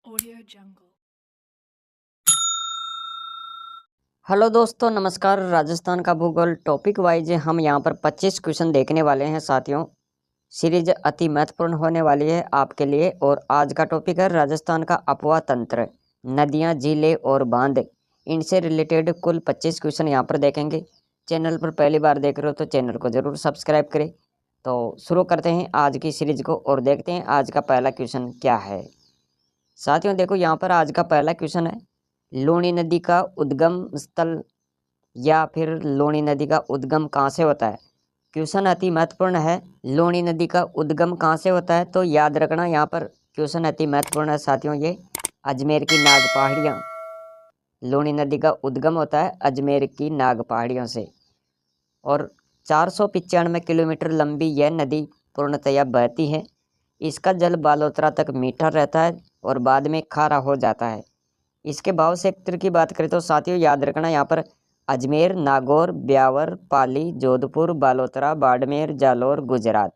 Audio Jungle। Hello दोस्तों, नमस्कार। राजस्थान का भूगोल टॉपिक वाइज हम यहाँ पर 25 क्वेश्चन देखने वाले हैं साथियों। सीरीज अति महत्वपूर्ण होने वाली है आपके लिए। और आज का टॉपिक है राजस्थान का अपवा तंत्र, नदियाँ, झीलें और बांध। इनसे रिलेटेड कुल 25 क्वेश्चन यहाँ पर देखेंगे। चैनल पर पहली बार देख रहे हो तो चैनल को ज़रूर सब्सक्राइब करें। तो शुरू करते हैं आज की सीरीज को और देखते हैं आज का पहला क्वेश्चन क्या है। साथियों देखो, यहाँ पर आज का पहला क्वेश्चन है, लूणी नदी का उद्गम स्थल या फिर लूणी नदी का उद्गम कहाँ से होता है। क्वेश्चन अति महत्वपूर्ण है। लूणी नदी का उद्गम कहाँ से होता है तो याद रखना, यहाँ पर क्वेश्चन अति महत्वपूर्ण है साथियों। ये अजमेर की नाग पहाड़ियाँ, लूणी नदी का उद्गम होता है अजमेर की नाग पहाड़ियों से। और 495 किलोमीटर लंबी यह नदी पूर्णतया बहती है। इसका जल बालोतरा तक मीठा रहता है और बाद में खारा हो जाता है। इसके भाव क्षेत्र की बात करें तो साथियों याद रखना, यहाँ पर अजमेर, नागौर, ब्यावर, पाली, जोधपुर, बालोतरा, बाड़मेर, जालौर, गुजरात,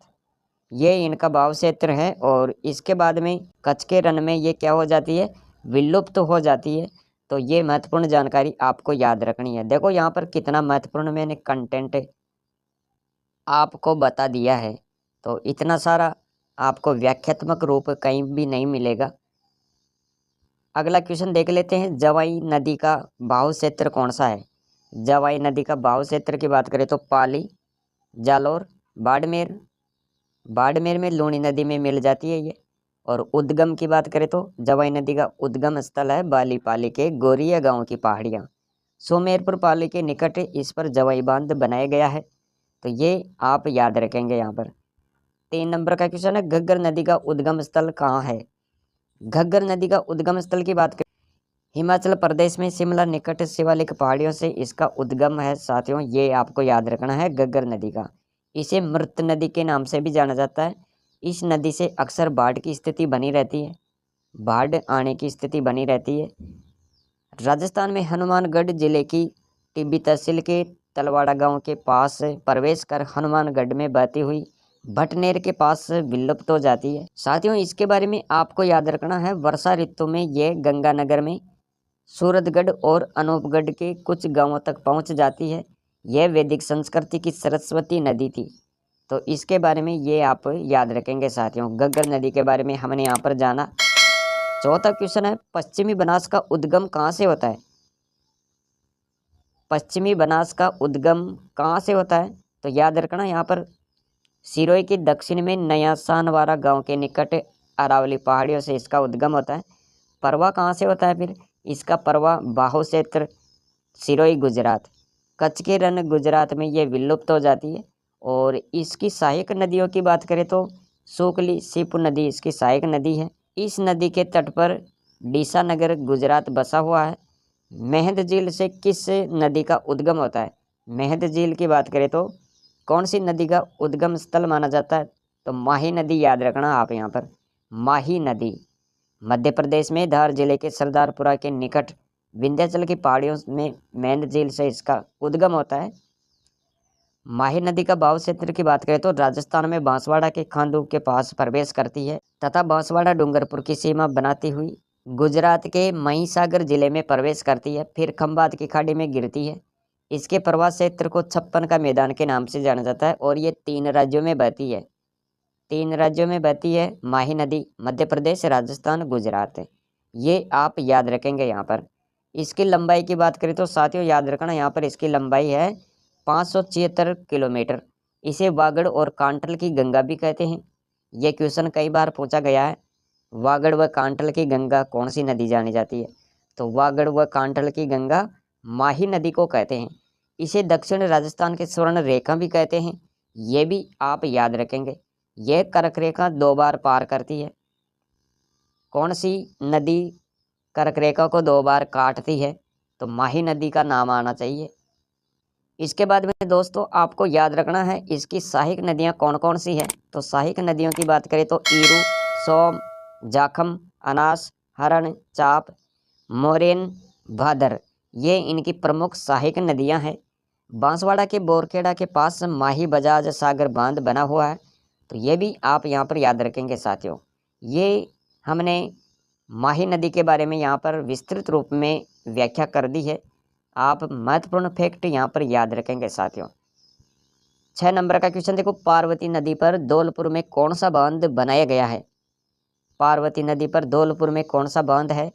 ये इनका भाव क्षेत्र है। और इसके बाद में कच्छ के रण में ये क्या हो जाती है, विलुप्त हो जाती है। तो ये महत्वपूर्ण जानकारी आपको याद रखनी है। देखो यहाँ पर कितना महत्वपूर्ण मैंने कंटेंट आपको बता दिया है। तो इतना सारा आपको व्याख्यात्मक रूप कहीं भी नहीं मिलेगा। अगला क्वेश्चन देख लेते हैं, जवाई नदी का भाव क्षेत्र कौन सा है। जवाई नदी का भाव क्षेत्र की बात करें तो पाली, जालौर, बाड़मेर। बाड़मेर में लूणी नदी में मिल जाती है ये। और उद्गम की बात करें तो जवाई नदी का उद्गम स्थल है बाली पाली के गोरिया गांव की पहाड़ियाँ। सोमेरपुर पाली के निकट इस पर जवाई बांध बनाया गया है। तो ये आप याद रखेंगे। यहाँ पर 3 नंबर का क्वेश्चन है, घग्गर नदी का उद्गम स्थल कहाँ है। घग्गर नदी का उद्गम स्थल की बात करें, हिमाचल प्रदेश में शिमला निकट शिवालिक पहाड़ियों से इसका उद्गम है साथियों। ये आपको याद रखना है घग्गर नदी का। इसे मृत नदी के नाम से भी जाना जाता है। इस नदी से अक्सर बाढ़ की स्थिति बनी रहती है, बाढ़ आने की स्थिति बनी रहती है। राजस्थान में हनुमानगढ़ जिले की टिब्बी तहसील के तलवाड़ा गांव के पास प्रवेश कर हनुमानगढ़ में बहती हुई भटनेर के पास विलुप्त हो जाती है। साथियों इसके बारे में आपको याद रखना है, वर्षा ऋतु में यह गंगानगर में सूरतगढ़ और अनूपगढ़ के कुछ गांवों तक पहुंच जाती है। यह वैदिक संस्कृति की सरस्वती नदी थी। तो इसके बारे में ये आप याद रखेंगे साथियों। घग्गर नदी के बारे में हमने यहाँ पर जाना। चौथा क्वेश्चन है, पश्चिमी बनास का उद्गम कहाँ से होता है। पश्चिमी बनास का उद्गम कहाँ से होता है तो याद रखना, यहाँ पर सिरोही के दक्षिण में नया सानवारा गांव के निकट अरावली पहाड़ियों से इसका उद्गम होता है। परवा कहाँ से होता है फिर, इसका परवा बाहु क्षेत्र सिरोही गुजरात। कच्छ के रण गुजरात में ये विलुप्त हो जाती है। और इसकी सहायक नदियों की बात करें तो सुकली सिप नदी इसकी सहायक नदी है। इस नदी के तट पर डीसा नगर गुजरात बसा हुआ है। मेहंद झील से किस नदी का उद्गम होता है। मेहंद झील की बात करें तो कौन सी नदी का उद्गम स्थल माना जाता है तो माही नदी याद रखना आप। यहाँ पर माही नदी मध्य प्रदेश में धार जिले के सरदारपुरा के निकट विंध्याचल की पहाड़ियों में मेहंद झील से इसका उद्गम होता है। माही नदी का भाव क्षेत्र की बात करें तो राजस्थान में बांसवाड़ा के खांडू के पास प्रवेश करती है तथा बांसवाड़ा डूंगरपुर की सीमा बनाती हुई गुजरात के महिसागर जिले में प्रवेश करती है, फिर खंबात की खाड़ी में गिरती है। इसके प्रवाह क्षेत्र को छप्पन का मैदान के नाम से जाना जाता है और ये 3 राज्यों में बहती है। 3 राज्यों में बहती है माही नदी, मध्य प्रदेश, राजस्थान, गुजरात है। ये आप याद रखेंगे। यहाँ पर इसकी लंबाई की बात करें तो साथियों याद रखना, यहाँ पर इसकी लंबाई है 576 किलोमीटर। इसे वागड़ और कांटल की गंगा भी कहते हैं। ये क्वेश्चन कई बार पूछा गया है, वागड़ व कांटल की गंगा कौन सी नदी जानी जाती है तो वागड़ व कांटल की गंगा माही नदी को कहते हैं। इसे दक्षिण राजस्थान के स्वर्ण रेखा भी कहते हैं। ये भी आप याद रखेंगे। यह कर्क रेखा 2 बार पार करती है। कौन सी नदी कर्क रेखा को 2 बार काटती है तो माही नदी का नाम आना चाहिए। इसके बाद में दोस्तों आपको याद रखना है इसकी सहायक नदियां कौन कौन सी हैं तो सहायक नदियों की बात करें तो ईरू, सोम, जाखम, अनास, हरण, चाप, मोरेन, भादर, ये इनकी प्रमुख सहायक नदियां हैं। बांसवाड़ा के बोरखेड़ा के पास माही बजाज सागर बांध बना हुआ है। तो ये भी आप यहाँ पर याद रखेंगे साथियों। ये हमने माही नदी के बारे में यहाँ पर विस्तृत रूप में व्याख्या कर दी है। आप महत्वपूर्ण फैक्ट यहाँ पर याद रखेंगे साथियों। 6 नंबर का क्वेश्चन देखो, पार्वती नदी पर धौलपुर में कौन सा बांध बनाया गया है? पार्वती नदी पर धौलपुर में कौन सा बांध है?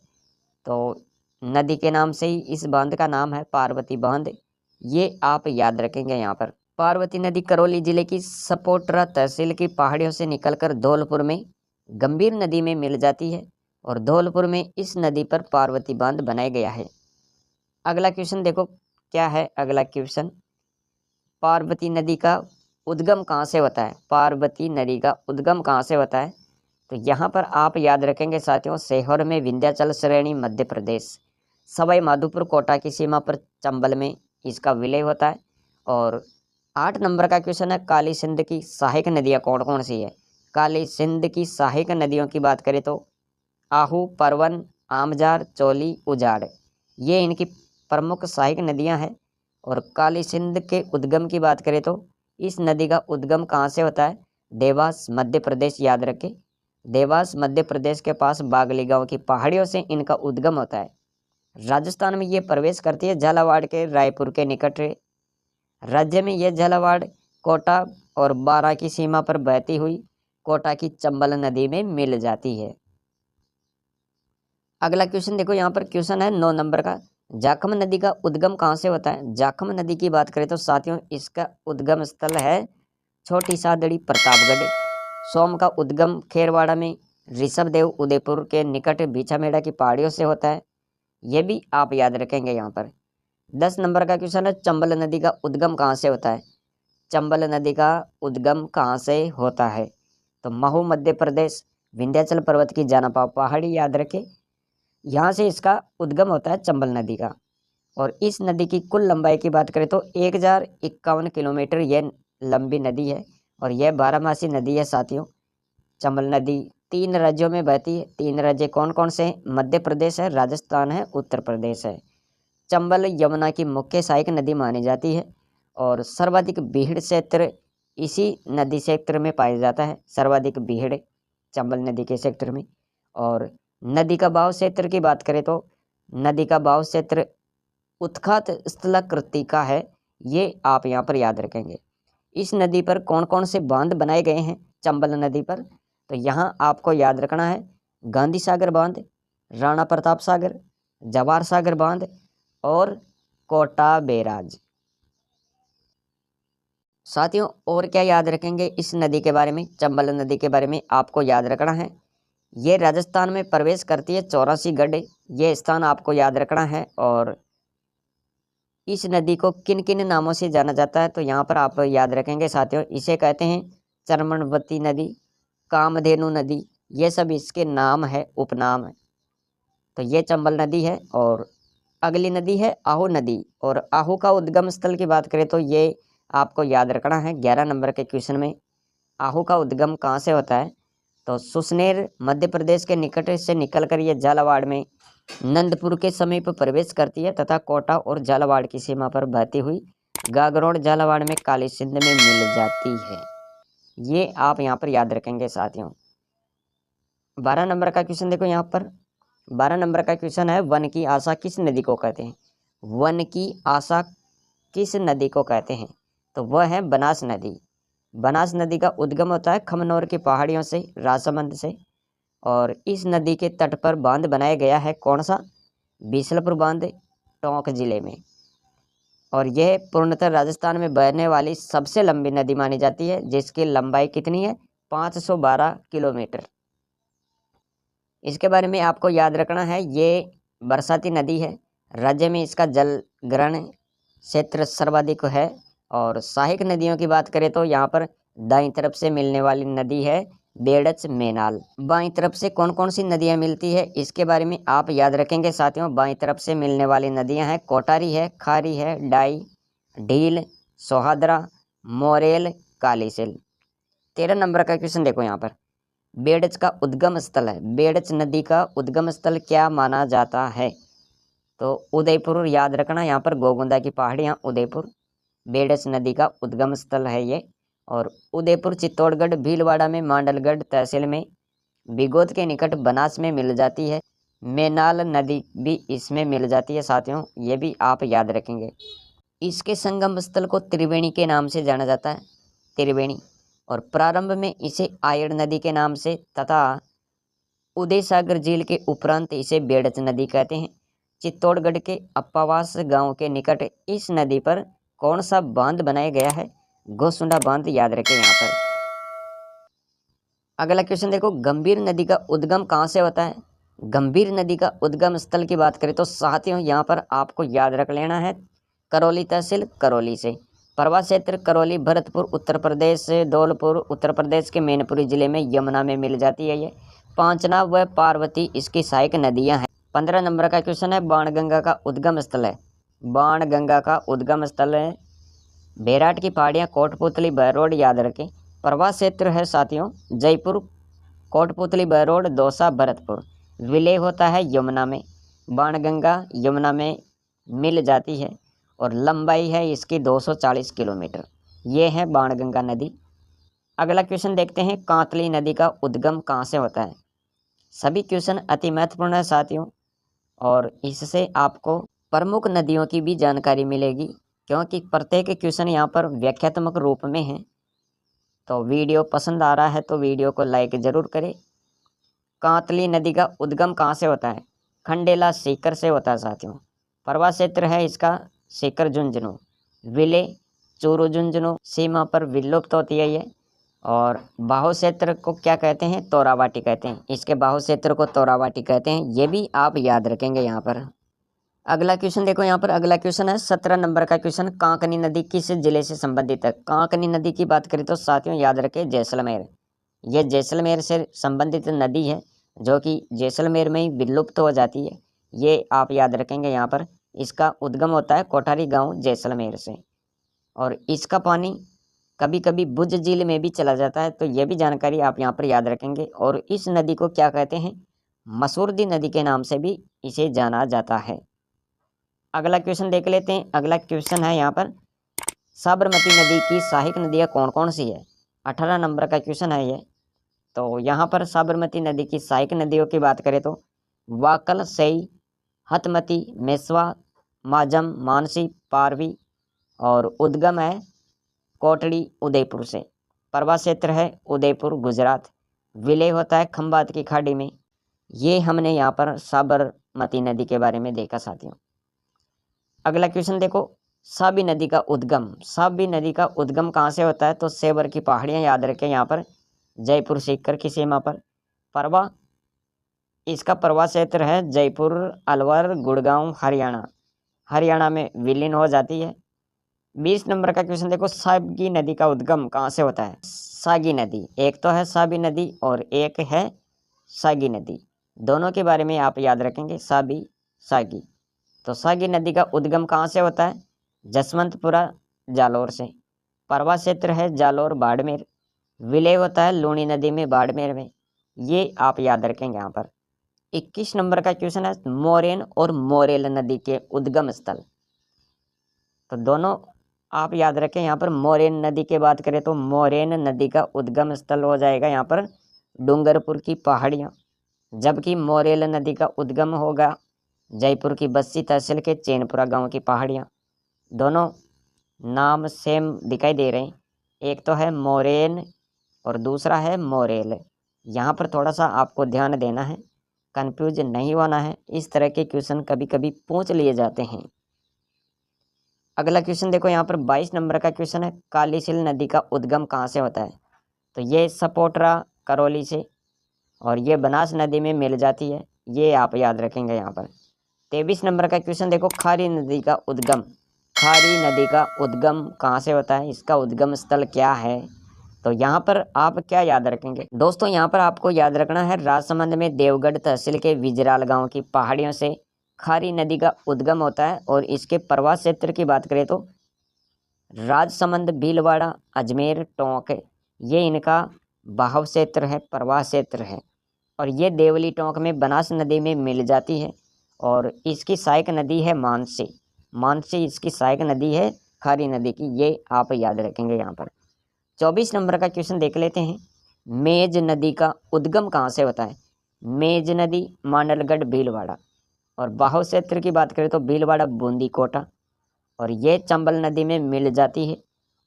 तो नदी के नाम से ही इस बांध का नाम है पार्वती बांध। ये आप याद रखेंगे यहाँ पर। पार्वती नदी करौली जिले की सपोटरा तहसील की पहाड़ियों से निकलकर धौलपुर में गंभीर नदी में मिल जाती है और धौलपुर में इस नदी पर पार्वती बांध बनाया गया है। अगला क्वेश्चन देखो क्या है। अगला क्वेश्चन, पार्वती नदी का उद्गम कहाँ से होता है? पार्वती नदी का उद्गम कहाँ से होता है? तो यहाँ पर आप याद रखेंगे साथियों, सीहोर में विंध्याचल श्रेणी मध्य प्रदेश, सवाई माधोपुर कोटा की सीमा पर चंबल में इसका विलय होता है। और 8 नंबर का क्वेश्चन है, काली सिंध की सहायक नदियाँ कौन कौन सी है? काली सिंध की सहायक नदियों की बात करें तो आहू, परवन, आमजार, चोली, उजाड़, ये इनकी प्रमुख सहायक नदियां हैं। और काली सिंध के उद्गम की बात करें तो इस नदी का उद्गम कहाँ से होता है? देवास मध्य प्रदेश, याद रखें, देवास मध्य प्रदेश के पास बागली गांव की पहाड़ियों से इनका उद्गम होता है। राजस्थान में ये प्रवेश करती है झालावाड़ के रायपुर के निकट। राज्य में यह झालावाड़, कोटा और बारां की सीमा पर बहती हुई कोटा की चंबल नदी में मिल जाती है। अगला क्वेश्चन देखो, यहाँ पर क्वेश्चन है 9 नंबर का, जाखम नदी का उद्गम कहाँ से होता है? जाखम नदी की बात करें तो साथियों इसका उद्गम स्थल है छोटी सादड़ी, प्रतापगढ़। सोम का उद्गम खेरवाड़ा में ऋषभदेव उदयपुर के निकट बीछामेड़ा की पहाड़ियों से होता है। यह भी आप याद रखेंगे यहाँ पर। 10 नंबर का क्वेश्चन है, चंबल नदी का उद्गम कहाँ से होता है? चंबल नदी का उद्गम कहाँ से होता है? तो महू मध्य प्रदेश, विंध्याचल पर्वत की जानापा पहाड़ी, याद रखें, यहाँ से इसका उद्गम होता है चंबल नदी का। और इस नदी की कुल लंबाई की बात करें तो 1051 किलोमीटर यह लंबी नदी है और यह बारहमासी नदी है साथियों। चंबल नदी 3 राज्यों में बहती है। 3 राज्य कौन कौन से? मध्य प्रदेश है, राजस्थान है, उत्तर प्रदेश है। चंबल यमुना की मुख्य सहायक नदी मानी जाती है और सर्वाधिक भीड़ क्षेत्र इसी नदी क्षेत्र में पाया जाता है। सर्वाधिक भीड़ चंबल नदी के क्षेत्र में। और नदी का बहाव क्षेत्र की बात करें तो नदी का बहाव क्षेत्र उत्खात स्थलाकृति का है। ये आप यहाँ पर याद रखेंगे। इस नदी पर कौन कौन से बांध बनाए गए हैं चंबल नदी पर? तो यहाँ आपको याद रखना है गांधी सागर बांध, राणा प्रताप सागर, जवाहर सागर बांध और कोटा बैराज। साथियों और क्या याद रखेंगे इस नदी के बारे में? चंबल नदी के बारे में आपको याद रखना है ये राजस्थान में प्रवेश करती है 84 गढ़, ये स्थान आपको याद रखना है। और इस नदी को किन किन नामों से जाना जाता है? तो यहाँ पर आप याद रखेंगे साथियों, इसे कहते हैं चर्मणवती नदी, कामधेनु नदी, ये सब इसके नाम है, उपनाम है। तो ये चंबल नदी है। और अगली नदी है आहू नदी। और आहू का उद्गम स्थल की बात करें तो ये आपको याद रखना है 11 नंबर के क्वेश्चन में। आहू का उद्गम कहाँ से होता है? तो सुसनेर मध्य प्रदेश के निकट से निकलकर ये झालावाड़ में नंदपुर के समीप प्रवेश करती है तथा कोटा और झालावाड़ की सीमा पर बहती हुई गागरोड झालावाड़ में काली सिंध में मिल जाती है। ये आप यहाँ पर याद रखेंगे साथियों। 12 नंबर का क्वेश्चन देखो, यहाँ पर 12 नंबर का क्वेश्चन है, वन की आशा किस नदी को कहते हैं? वन की आशा किस नदी को कहते हैं? तो वह है बनास नदी। बनास नदी का उद्गम होता है खमनौर की पहाड़ियों से, राजसमंद से। और इस नदी के तट पर बांध बनाया गया है कौन सा? बीसलपुर बांध, टोंक जिले में। और यह पूर्णतः राजस्थान में बहने वाली सबसे लंबी नदी मानी जाती है, जिसकी लंबाई कितनी है? 512 किलोमीटर। इसके बारे में आपको याद रखना है ये बरसाती नदी है। राज्य में इसका जल ग्रहण क्षेत्र सर्वाधिक है। और सहायक नदियों की बात करें तो यहाँ पर दाईं तरफ से मिलने वाली नदी है बेड़च मेनाल। बाईं तरफ से कौन कौन सी नदियाँ मिलती है इसके बारे में आप याद रखेंगे साथियों। बाईं तरफ से मिलने वाली नदियाँ हैं कोटारी है, खारी है, डाई, ढील, सोहादरा, मोरेल, कालीसेल। 13 नंबर का क्वेश्चन देखो, यहाँ पर बेड़च का उद्गम स्थल है। बेड़च नदी का उद्गम स्थल क्या माना जाता है? तो उदयपुर, याद रखना, यहाँ पर गोगुंदा की पहाड़ियाँ उदयपुर, बेड़च नदी का उद्गम स्थल है ये। और उदयपुर, चित्तौड़गढ़, भीलवाड़ा में मांडलगढ़ तहसील में बिगोद के निकट बनास में मिल जाती है। मेनाल नदी भी इसमें मिल जाती है साथियों, ये भी आप याद रखेंगे। इसके संगम स्थल को त्रिवेणी के नाम से जाना जाता है, त्रिवेणी। और प्रारंभ में इसे आयड़ नदी के नाम से तथा उदय सागर झील के उपरांत इसे बेड़च नदी कहते हैं। चित्तौड़गढ़ के अप्पावास गांव के निकट इस नदी पर कौन सा बांध बनाया गया है? गोसुंडा बांध, याद रखें यहाँ पर। अगला क्वेश्चन देखो, गंभीर नदी का उद्गम कहाँ से होता है? गंभीर नदी का उद्गम स्थल की बात करें तो साथियों यहाँ पर आपको याद रख लेना है, करौली तहसील करौली से। प्रवास क्षेत्र करौली भरतपुर उत्तर प्रदेश से, धौलपुर उत्तर प्रदेश के मैनपुरी जिले में यमुना में मिल जाती है ये। पांचनाव व पार्वती इसकी सहायक नदियां हैं। 15 नंबर का क्वेश्चन है, बाणगंगा का उद्गम स्थल है। बाणगंगा का उद्गम स्थल है बेराट की पहाड़ियाँ, कोटपुतली बहरोड, याद रखें। प्रवास क्षेत्र है साथियों जयपुर, कोटपुतली बहरोड, दौसा, भरतपुर। विलय होता है यमुना में। बाणगंगा यमुना में मिल जाती है और लंबाई है इसकी 240 किलोमीटर। ये है बाणगंगा नदी। अगला क्वेश्चन देखते हैं, कांतली नदी का उद्गम कहाँ से होता है? सभी क्वेश्चन अति महत्वपूर्ण है साथियों, और इससे आपको प्रमुख नदियों की भी जानकारी मिलेगी, क्योंकि प्रत्येक क्वेश्चन यहाँ पर व्याख्यात्मक रूप में है। तो वीडियो पसंद आ रहा है तो वीडियो को लाइक जरूर करें। कांतली नदी का उद्गम कहाँ से होता है? खंडेला सीकर से होता है साथियों। प्रवास क्षेत्र है इसका सीकर झुंझुनू। विलय चूरू झुंझुनू सीमा पर विलुप्त होती है ये। और बाहु क्षेत्र को क्या कहते हैं? तोरावाटी कहते हैं। इसके बाहु क्षेत्र को तोरावाटी कहते हैं, ये भी आप याद रखेंगे यहाँ पर। अगला क्वेश्चन देखो यहाँ पर, अगला क्वेश्चन है 17 नंबर का क्वेश्चन, कांकनी नदी किस जिले से संबंधित है? कांकनी नदी की बात करें तो साथियों याद रखें जैसलमेर। यह जैसलमेर से संबंधित नदी है जो कि जैसलमेर में ही विलुप्त हो जाती है, ये आप याद रखेंगे यहाँ पर। इसका उद्गम होता है कोठारी गांव जैसलमेर से, और इसका पानी कभी कभी भुज झील में भी चला जाता है, तो यह भी जानकारी आप यहाँ पर याद रखेंगे। और इस नदी को क्या कहते हैं? मसूरदी नदी के नाम से भी इसे जाना जाता है। अगला क्वेश्चन देख लेते हैं। अगला क्वेश्चन है यहाँ पर, साबरमती नदी की सहायक नदियाँ कौन कौन सी है? 18 नंबर का क्वेश्चन है ये। तो यहाँ पर साबरमती नदी की सहायक नदियों की बात करें तो वाकल, सई, हतमती, मेसवा, माजम, मानसी, पारवी। और उद्गम है कोटड़ी उदयपुर से। प्रवास क्षेत्र है उदयपुर गुजरात। विलय होता है खंबात की खाड़ी में। ये हमने यहाँ पर साबरमती नदी के बारे में देखा साथियों। अगला क्वेश्चन देखो, साबी नदी का उद्गम। साबी नदी का उद्गम कहाँ से होता है? तो सेवर की पहाड़ियाँ, याद रखें यहाँ पर जयपुर सीकर की सीमा पर। परवा इसका प्रवास क्षेत्र है जयपुर, अलवर, गुड़गांव, हरियाणा। हरियाणा में विलीन हो जाती है। 20 नंबर का क्वेश्चन देखो, सागी नदी का उद्गम कहाँ से होता है? सागी नदी, एक तो है साबी नदी और एक है सागी नदी, दोनों के बारे में आप याद रखेंगे, साबी सागी। तो सागी नदी का उद्गम कहाँ से होता है? जसवंतपुरा जालौर से। प्रवास क्षेत्र है जालौर, बाड़मेर। विलय होता है लूणी नदी में, बाड़मेर में। ये आप याद रखेंगे यहाँ पर। 21 नंबर का क्वेश्चन है, मोरेन और मोरेल नदी के उद्गम स्थल। तो दोनों आप याद रखें यहाँ पर। मोरेन नदी की बात करें तो मोरेन नदी का उद्गम स्थल हो जाएगा यहाँ पर डूंगरपुर की पहाड़ियाँ, जबकि मोरेल नदी का उद्गम होगा जयपुर की बस्सी तहसील के चैनपुरा गांव की पहाड़ियाँ। दोनों नाम सेम दिखाई दे रहे हैं, एक तो है मोरेन और दूसरा है मोरेल। यहाँ पर थोड़ा सा आपको ध्यान देना है, कंफ्यूज नहीं होना है। इस तरह के क्वेश्चन कभी कभी पूछ लिए जाते हैं। अगला क्वेश्चन देखो यहाँ पर 22 नंबर का क्वेश्चन है, कालीसिल नदी का उद्गम कहाँ से होता है? तो ये सपोटरा करौली से, और ये बनास नदी में मिल जाती है, ये आप याद रखेंगे यहाँ पर। 23 नंबर का क्वेश्चन देखो, खारी नदी का उद्गम। खारी नदी का उद्गम कहाँ से होता है? इसका उद्गम स्थल क्या है? तो यहाँ पर आप क्या याद रखेंगे दोस्तों? यहाँ पर आपको याद रखना है राजसमंद में देवगढ़ तहसील के विजराल गांव की पहाड़ियों से खारी नदी का उद्गम होता है। और इसके प्रवास क्षेत्र की बात करें तो राजसमंद, भीलवाड़ा, अजमेर, टोंक, ये इनका बहाव क्षेत्र है, प्रवास क्षेत्र है। और ये देवली टोंक में बनास नदी में मिल जाती है, और इसकी सहायक नदी है मानसी। मानसी इसकी सहायक नदी है खारी नदी की, ये आप याद रखेंगे यहाँ पर। 24 नंबर का क्वेश्चन देख लेते हैं, मेज नदी का उद्गम कहाँ से होता है? मेज नदी मांडलगढ़ भीलवाड़ा। और बाहु क्षेत्र की बात करें तो भीलवाड़ा बूंदी कोटा। और ये चंबल नदी में मिल जाती है।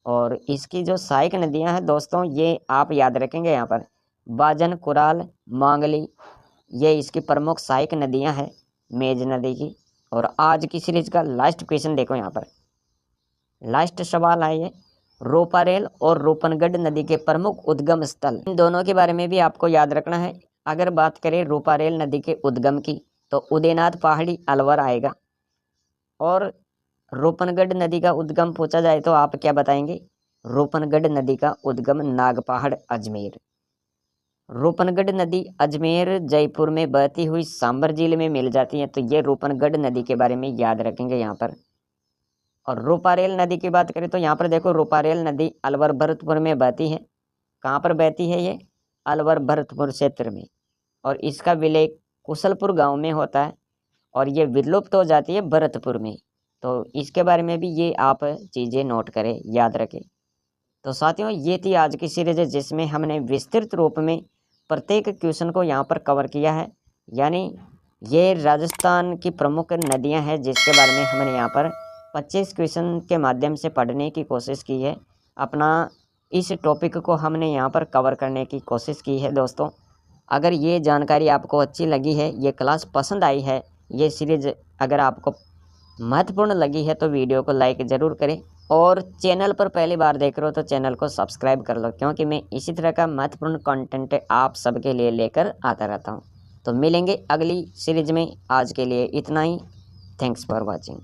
और इसकी जो सहायक नदियां हैं दोस्तों, ये आप याद रखेंगे यहाँ पर बाजन, कुराल, मांगली, ये इसकी प्रमुख सहायक नदियां हैं मेज नदी की। और आज की सीरीज का लास्ट क्वेश्चन देखो, यहाँ पर लास्ट सवाल है ये, रोपारेल और रूपनगढ़ नदी के प्रमुख उद्गम स्थल, इन दोनों के बारे में भी आपको याद रखना है। अगर बात करें रोपारेल नदी के उद्गम की तो उदयनाथ पहाड़ी अलवर आएगा। और रूपनगढ़ नदी का उद्गम पूछा जाए तो आप क्या बताएंगे? रूपनगढ़ नदी का उद्गम नागपहाड़ अजमेर। रूपनगढ़ नदी अजमेर जयपुर में बहती हुई सांबर झील में मिल जाती है, तो ये रूपनगढ़ नदी के बारे में याद रखेंगे यहाँ पर। और रूपारेल नदी की बात करें तो यहाँ पर देखो, रूपारेल नदी अलवर भरतपुर में बहती है। कहाँ पर बहती है ये? अलवर भरतपुर क्षेत्र में। और इसका विलय कुशलपुर गांव में होता है। और ये विलुप्त हो जाती है भरतपुर में। तो इसके बारे में भी ये आप चीज़ें नोट करें, याद रखें। तो साथियों, ये थी आज की सीरीज जिसमें हमने विस्तृत रूप में प्रत्येक क्वेश्चन को यहाँ पर कवर किया है। यानी ये राजस्थान की प्रमुख नदियाँ हैं जिसके बारे में हमने यहाँ पर 25 क्वेश्चन के माध्यम से पढ़ने की कोशिश की है। अपना इस टॉपिक को हमने यहाँ पर कवर करने की कोशिश की है दोस्तों। अगर ये जानकारी आपको अच्छी लगी है, ये क्लास पसंद आई है, ये सीरीज अगर आपको महत्वपूर्ण लगी है तो वीडियो को लाइक ज़रूर करें। और चैनल पर पहली बार देख रहे हो तो चैनल को सब्सक्राइब कर लो, क्योंकि मैं इसी तरह का महत्वपूर्ण कंटेंट आप सबके लिए लेकर आता रहता हूँ। तो मिलेंगे अगली सीरीज में। आज के लिए इतना ही। Thanks for watching.